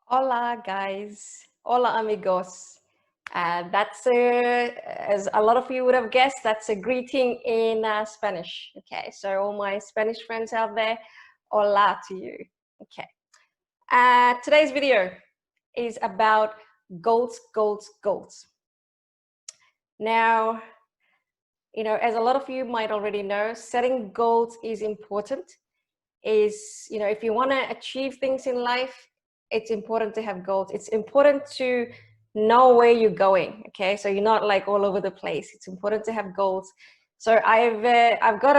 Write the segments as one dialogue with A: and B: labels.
A: Hola, guys. Hola, amigos. That's as a lot of you would have guessed, that's a greeting in Spanish. Okay, so all my Spanish friends out there, hola to you. Okay. Today's video is about goals, goals, goals. Now, as a lot of you might already know, setting goals is important. If you want to achieve things in life, it's important to have goals. It's important to know where you're going. Okay, so you're not like all over the place. It's important to have goals. So I've got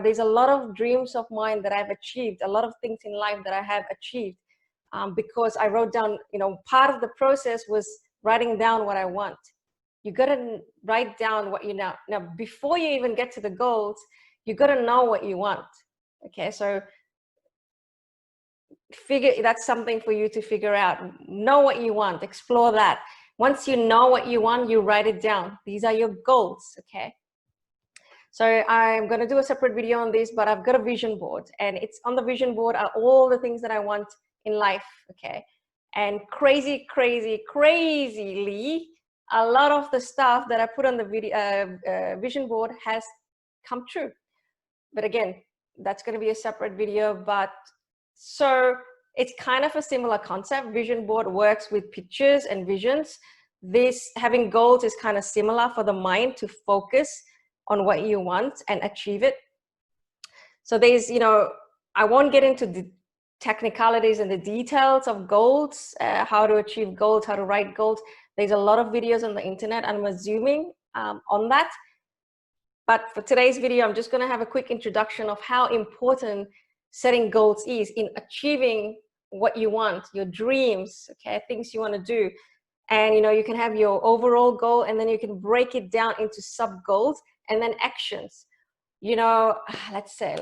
A: there's a lot of dreams of mine that I've achieved, a lot of things in life that I have achieved, because I wrote down. Part of the process was writing down what I want. You got to write down what you know. Now, before you even get to the goals, you got to know what you want. Okay, so that's something for you to figure out. Know what you want, explore that. Once you know what you want, you write it down. These are your goals. Okay, so I'm going to do a separate video on this, but I've got a vision board, and it's on the vision board are all the things that I want in life. Okay, and crazily a lot of the stuff that I put on the vision board has come true. But again, that's going to be a separate video. But so it's kind of a similar concept. Vision board works with pictures and visions. This having goals is kind of similar for the mind to focus on what you want and achieve it. So there's, I won't get into the technicalities and the details of goals, how to achieve goals, how to write goals. There's a lot of videos on the internet. I'm assuming on that. But for today's video, I'm just going to have a quick introduction of how important setting goals is in achieving what you want, your dreams, okay, things you want to do. And, you can have your overall goal, and then you can break it down into sub goals and then actions. Let's say,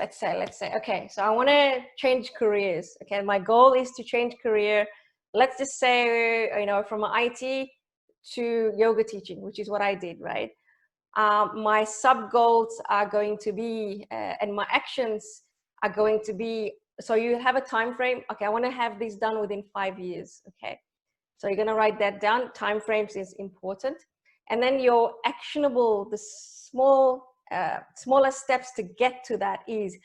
A: okay, so I want to change careers. Okay, my goal is to change career. Let's just say, from IT to yoga teaching, which is what I did, right? My sub goals are going to be, and my actions are going to be, so you have a time frame. Okay, I want to have this done within 5 years. Okay, so you're going to write that down. Time frames is important. And then your actionable, the smaller steps to get to that is,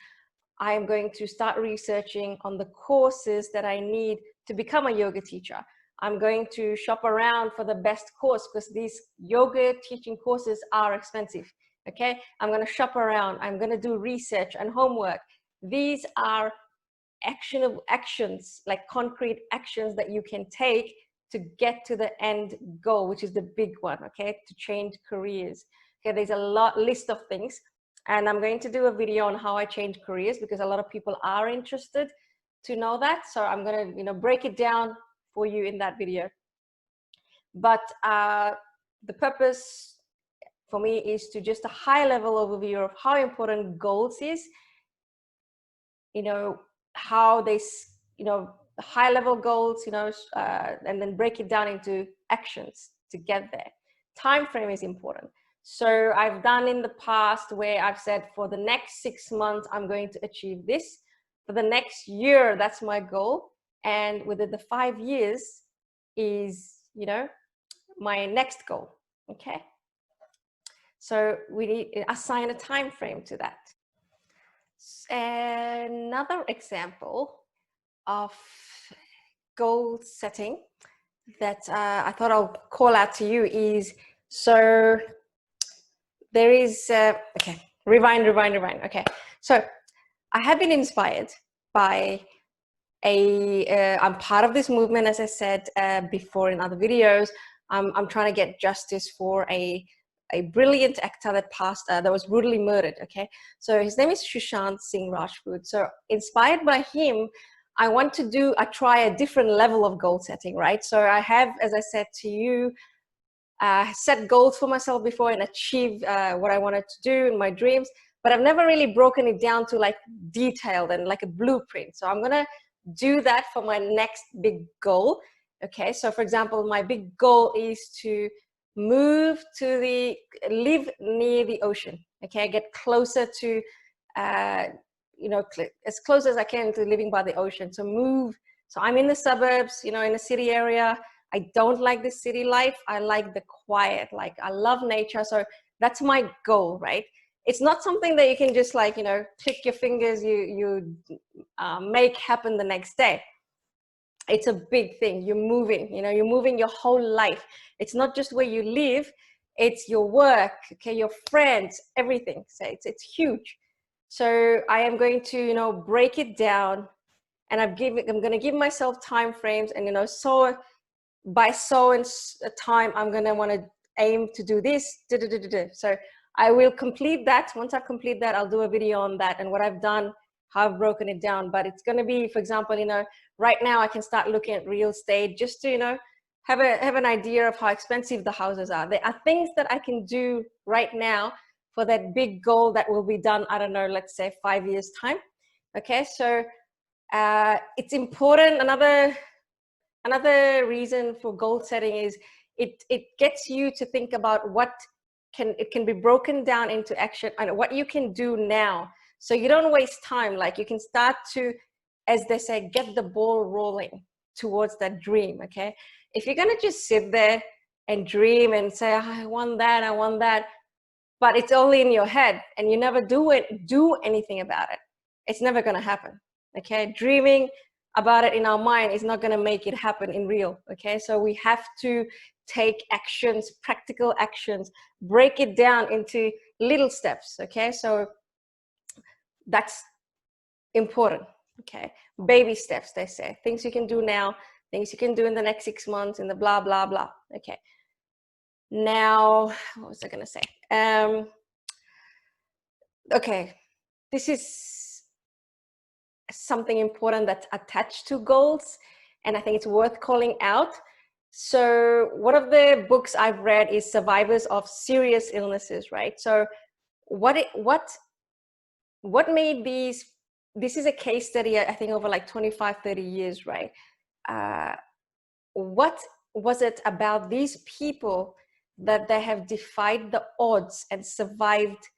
A: I am going to start researching on the courses that I need to become a yoga teacher. I'm going to shop around for the best course, because these yoga teaching courses are expensive. Okay, I'm going to shop around. I'm going to do research and homework. These are actionable actions, like concrete actions that you can take to get to the end goal, which is the big one. Okay, to change careers. Okay, there's a list of things, and I'm going to do a video on how I change careers, because a lot of people are interested to know that. So I'm going to, break it down for you in that video. But the purpose for me is to just a high level overview of how important goals is, how they, high level goals, and then break it down into actions to get there. Time frame is important. So I've done in the past where I've said, for the next 6 months, I'm going to achieve this. For the next year, that's my goal. And within the 5 years is, my next goal. Okay. So we need to assign a time frame to that. Another example of goal setting that I thought I'll call out to you is, so there is, okay, rewind. Okay, so I have been inspired by I'm part of this movement, as I said before in other videos. I'm trying to get justice for a brilliant actor that passed, that was brutally murdered. Okay, so his name is Sushant Singh Rajput. So inspired by him, I want to try a different level of goal setting, right? So I have, as I said to you, set goals for myself before and achieve what I wanted to do in my dreams, but I've never really broken it down to like detailed and like a blueprint. So I'm gonna do that for my next big goal. Okay, so for example, my big goal is to live near the ocean. Okay, get closer to, as close as I can to living by the ocean. So move So I'm in the suburbs, you know, in a city area. I don't like the city life. I like the quiet, like I love nature. So that's my goal, right? It's not something that you can just like, you know, click your fingers, you make happen the next day. It's a big thing. You're moving, you know, you're moving your whole life. It's not just where you live, it's your work, okay, your friends, everything. So it's huge. So I am going to, you know, break it down, and I'm going to give myself time frames, and, you know, so by so and time, I'm going to want to aim to do this. So I will complete that. Once I complete that, I'll do a video on that and what I've done, how I've broken it down. But it's going to be, for example, you know, right now I can start looking at real estate just to, you know, have an idea of how expensive the houses are. There are things that I can do right now for that big goal that will be done, I don't know, let's say 5 years time. Okay, so it's important. Another reason for goal setting is it gets you to think about what can be broken down into action and what you can do now, so you don't waste time. Like you can start to, as they say, get the ball rolling towards that dream. Okay, if you're gonna just sit there and dream and say, I want that, but it's only in your head and you never do anything about it, it's never gonna happen. Okay, dreaming about it in our mind is not going to make it happen in real. Okay, so we have to take actions, practical actions, break it down into little steps. Okay, so that's important. Okay, baby steps, they say, things you can do now, things you can do in the next 6 months, in the blah blah blah. Okay, now what was I going to say? Okay, this is something important that's attached to goals, and I think it's worth calling out. So one of the books I've read is Survivors of Serious Illnesses, right? So what made this is a case study, I think, over like 25-30 years, right? What was it about these people that they have defied the odds and survived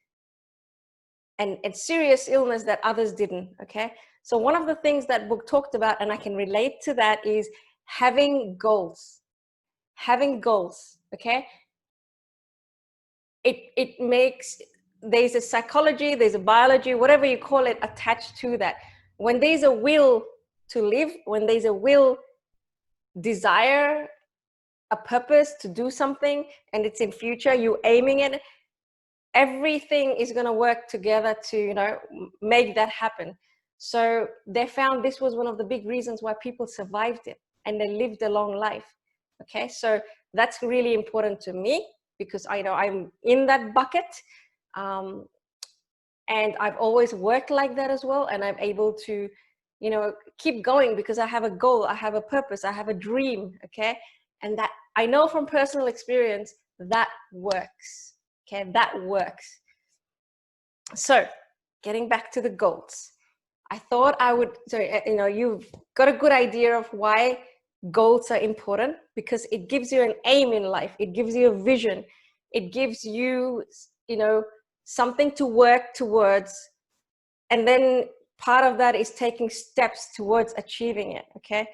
A: and serious illness that others didn't? Okay, so one of the things that book talked about, and I can relate to that, is having goals. Okay, it makes, there's a psychology, there's a biology, whatever you call it, attached to that. When there's a will to live, when there's a will, desire, a purpose to do something, and it's in future, you aiming it, everything is going to work together to, you know, make that happen. So they found this was one of the big reasons why people survived it and they lived a long life. Okay, so that's really important to me because I know I'm in that bucket, and I've always worked like that as well, and I'm able to, you know, keep going because I have a goal, I have a purpose, I have a dream. Okay, and that I know from personal experience that works. Okay, that works. So getting back to the goals, I thought I would, so, you know, you've got a good idea of why goals are important, because it gives you an aim in life. It gives you a vision. It gives you, you know, something to work towards. And then part of that is taking steps towards achieving it. Okay.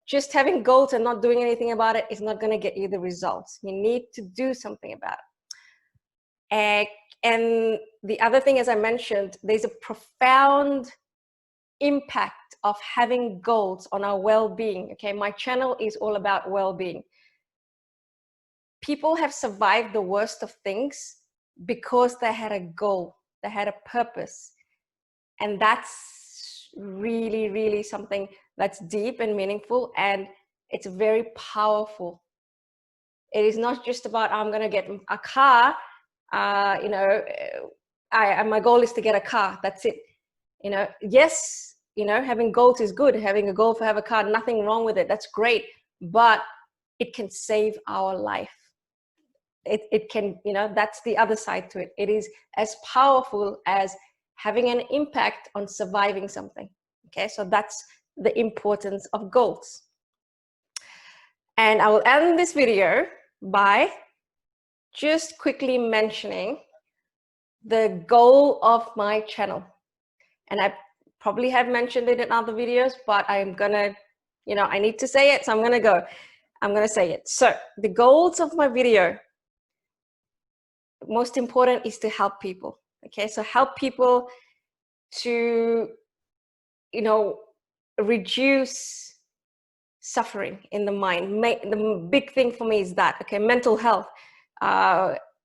A: Just having goals and not doing anything about it is not going to get you the results. You need to do something about it. And the other thing, as I mentioned, there's a profound impact of having goals on our well-being. Okay, my channel is all about well-being. People have survived the worst of things because they had a goal, they had a purpose, and that's really, really something that's deep and meaningful, and it's very powerful. It is not just about, I'm going to get a car, you know, my goal is to get a car, that's it. You know, yes, you know, having goals is good. Having a goal for have a car, nothing wrong with it. That's great. But it can save our life. It can, you know, that's the other side to it. It is as powerful as having an impact on surviving something. Okay, so that's the importance of goals. And I will end this video by just quickly mentioning the goal of my channel. And I probably have mentioned it in other videos, but I'm gonna you know, I need to say it, so I'm going to say it. So the goals of my video, most important, is to help people. Okay, so help people to, you know, reduce suffering in the mind. The big thing for me is that, okay, mental health,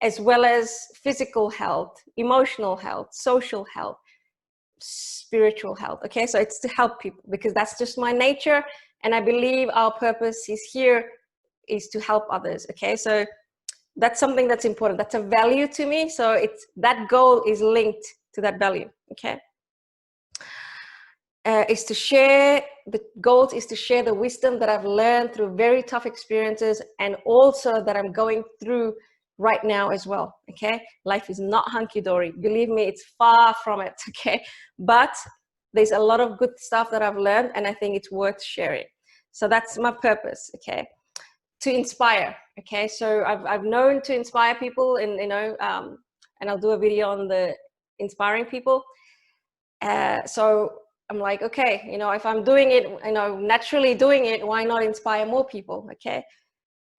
A: as well as physical health, emotional health, social health, spiritual health. Okay, so it's to help people because that's just my nature, and I believe our purpose is here is to help others. Okay, so that's something that's important. That's a value to me. So it's, that goal is linked to that value. Okay. Is to share, the goals is to share the wisdom that I've learned through very tough experiences, and also that I'm going through right now as well. Okay, life is not hunky-dory, believe me, it's far from it. Okay, but there's a lot of good stuff that I've learned, and I think it's worth sharing. So that's my purpose. Okay, to inspire. Okay, so I've known to inspire people, and you know, and I'll do a video on the inspiring people. So I'm like, okay, you know, if I'm doing it, you know, naturally doing it, why not inspire more people? Okay,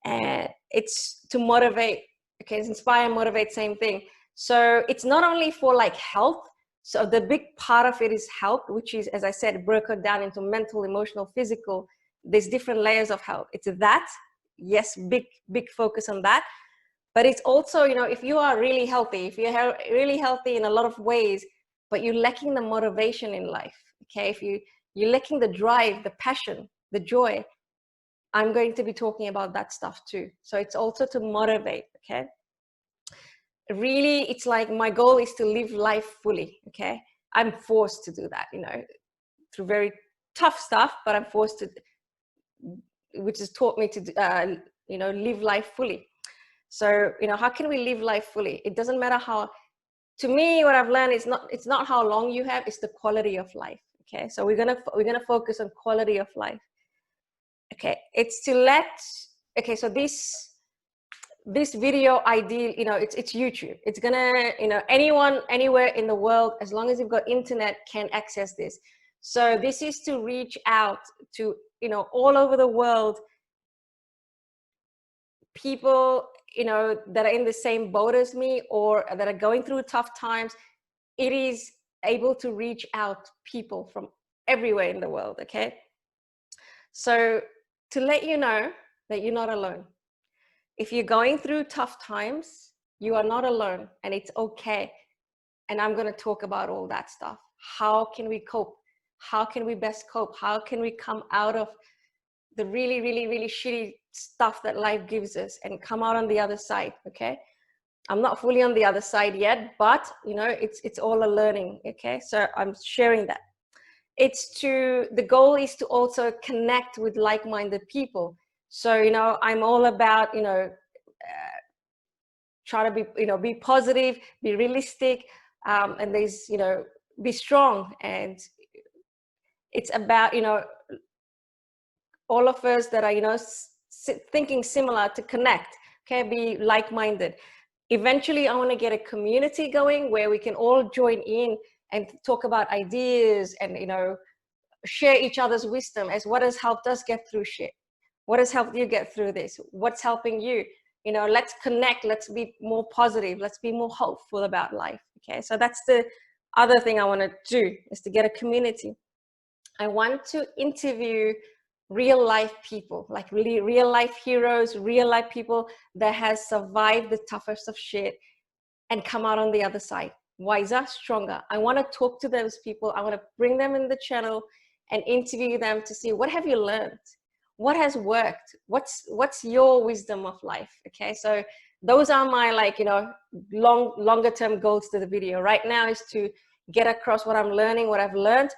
A: and it's to motivate. Okay, it's inspire and motivate, same thing. So it's not only for like health. So the big part of it is health, which is, as I said, broken down into mental, emotional, physical. There's different layers of health. It's that, yes, big focus on that. But it's also, you know, if you are really healthy, if you're really healthy in a lot of ways, but you're lacking the motivation in life, okay, if you're lacking the drive, the passion, the joy, I'm going to be talking about that stuff too. So it's also to motivate. Okay, really, it's like my goal is to live life fully. Okay, I'm forced to do that, you know, through very tough stuff, but I'm forced to, which has taught me to you know, live life fully. So, you know, how can we live life fully? It doesn't matter how, to me, what I've learned is it's not how long you have, it's the quality of life. Okay, so we're gonna focus on quality of life. Okay, it's to let, okay, so this video ideal, you know, it's YouTube. It's gonna, you know, anyone anywhere in the world, as long as you've got internet, can access this. So this is to reach out to, you know, all over the world, people, you know, that are in the same boat as me or that are going through tough times. It is able to reach out people from everywhere in the world. Okay, so to let you know that you're not alone. If you're going through tough times, you are not alone, and it's okay. And I'm going to talk about all that stuff. How can we cope? How can we best cope? How can we come out of the really, really, really shitty stuff that life gives us and come out on the other side? Okay, I'm not fully on the other side yet, but you know, it's all a learning. Okay, so I'm sharing that. It's to, the goal is to also connect with like-minded people. So, you know, I'm all about, you know, try to be, you know, be positive, be realistic, and there's, you know, be strong. And it's about, you know, all of us that are, you know, thinking similar, to connect. Okay, be like-minded. Eventually, I want to get a community going where we can all join in and talk about ideas and, you know, share each other's wisdom as what has helped us get through shit. What has helped you get through this? What's helping you? You know, let's connect. Let's be more positive. Let's be more hopeful about life. Okay, so that's the other thing I want to do, is to get a community. I want to interview real life people, like really real life heroes, real life people that has survived the toughest of shit and come out on the other side wiser, stronger. I want to talk to those people. I want to bring them in the channel and interview them to see, what have you learned? What has worked? What's your wisdom of life? Okay, so those are my, like, you know, longer term goals to the video. Right now is to get across what I'm learning, what I've learned,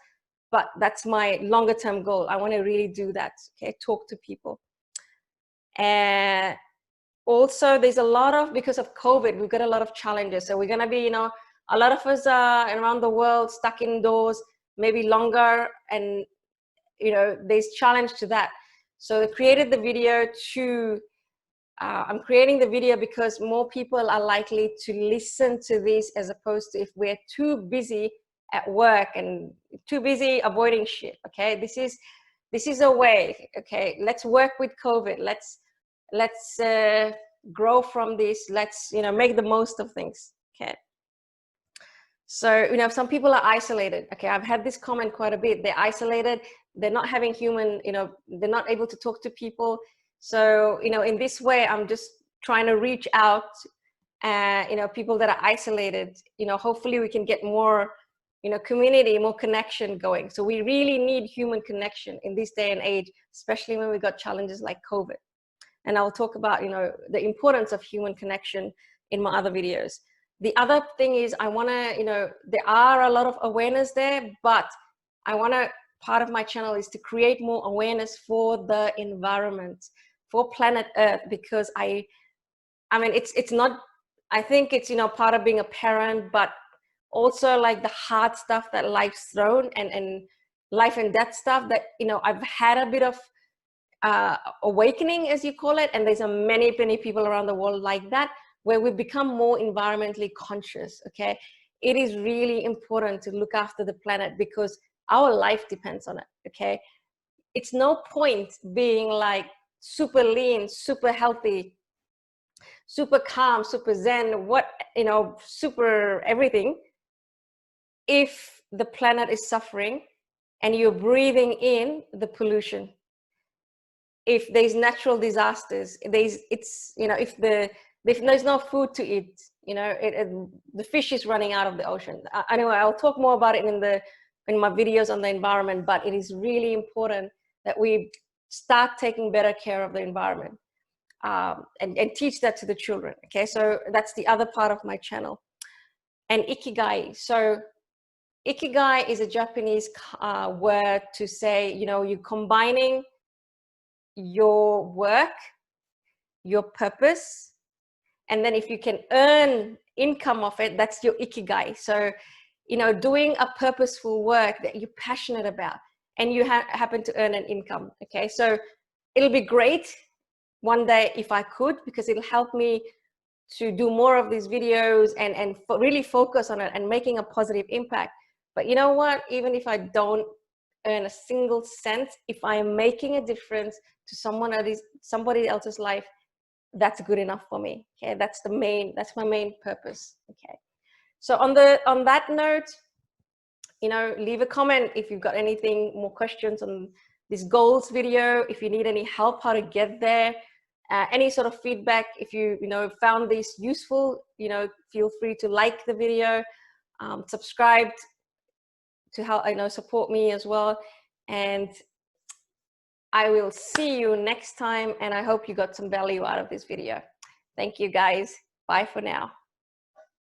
A: but that's my longer term goal. I want to really do that. Okay, talk to people. And also there's a lot of, because of COVID, we've got a lot of challenges. So we're going to be, you know, a lot of us are around the world stuck indoors, maybe longer, and, you know, there's challenge to that. So I created the video to, I'm creating the video because more people are likely to listen to this, as opposed to if we're too busy at work and too busy avoiding shit. Okay, this is this is a way. Okay, let's work with COVID. Let's grow from this. Let's, you know, make the most of things. Okay. So, you know, some people are isolated. Okay, I've had this comment quite a bit. They're isolated. They're not having human, you know, they're not able to talk to people. So, you know, in this way, I'm just trying to reach out, you know, people that are isolated. You know, hopefully we can get more, you know, community, more connection going. So we really need human connection in this day and age, especially when we got challenges like COVID. And I'll talk about, you know, the importance of human connection in my other videos. The other thing is I want to, you know, there are a lot of awareness there, but I want to, part of my channel is to create more awareness for the environment, for planet Earth, because I mean, it's not, I think it's, you know, part of being a parent, but also like the hard stuff that life's thrown, and life and death stuff that, you know, I've had a bit of awakening, as you call it, and there's many people around the world like that, where we become more environmentally conscious. Okay, it is really important to look after the planet because our life depends on it. Okay, it's no point being like super lean, super healthy, super calm, super zen, what, you know, super everything, if the planet is suffering and you're breathing in the pollution. If there's natural disasters, it's, you know, if there's no food to eat, you know, the fish is running out of the ocean. Anyway, I'll talk more about it in my videos on the environment, but it is really important that we start taking better care of the environment, and teach that to the children. Okay, so that's the other part of my channel. And ikigai. So ikigai is a Japanese word to say, you know, you're combining your work, your purpose, and then if you can earn income of it, that's your ikigai. So, you know, doing a purposeful work that you're passionate about and you happen to earn an income. Okay, so it'll be great one day if I could, because it'll help me to do more of these videos and really focus on it and making a positive impact. But you know what, even if I don't earn a single cent, if I am making a difference to somebody else's life, that's good enough for me. Okay, that's my main purpose. Okay, so on that note, you know, leave a comment if you've got anything more questions on this goals video, if you need any help how to get there, any sort of feedback. If you know, found this useful, you know, feel free to like the video, subscribe to help, I know, support me as well. And I will see you next time, and I hope you got some value out of this video. Thank you guys. Bye for now.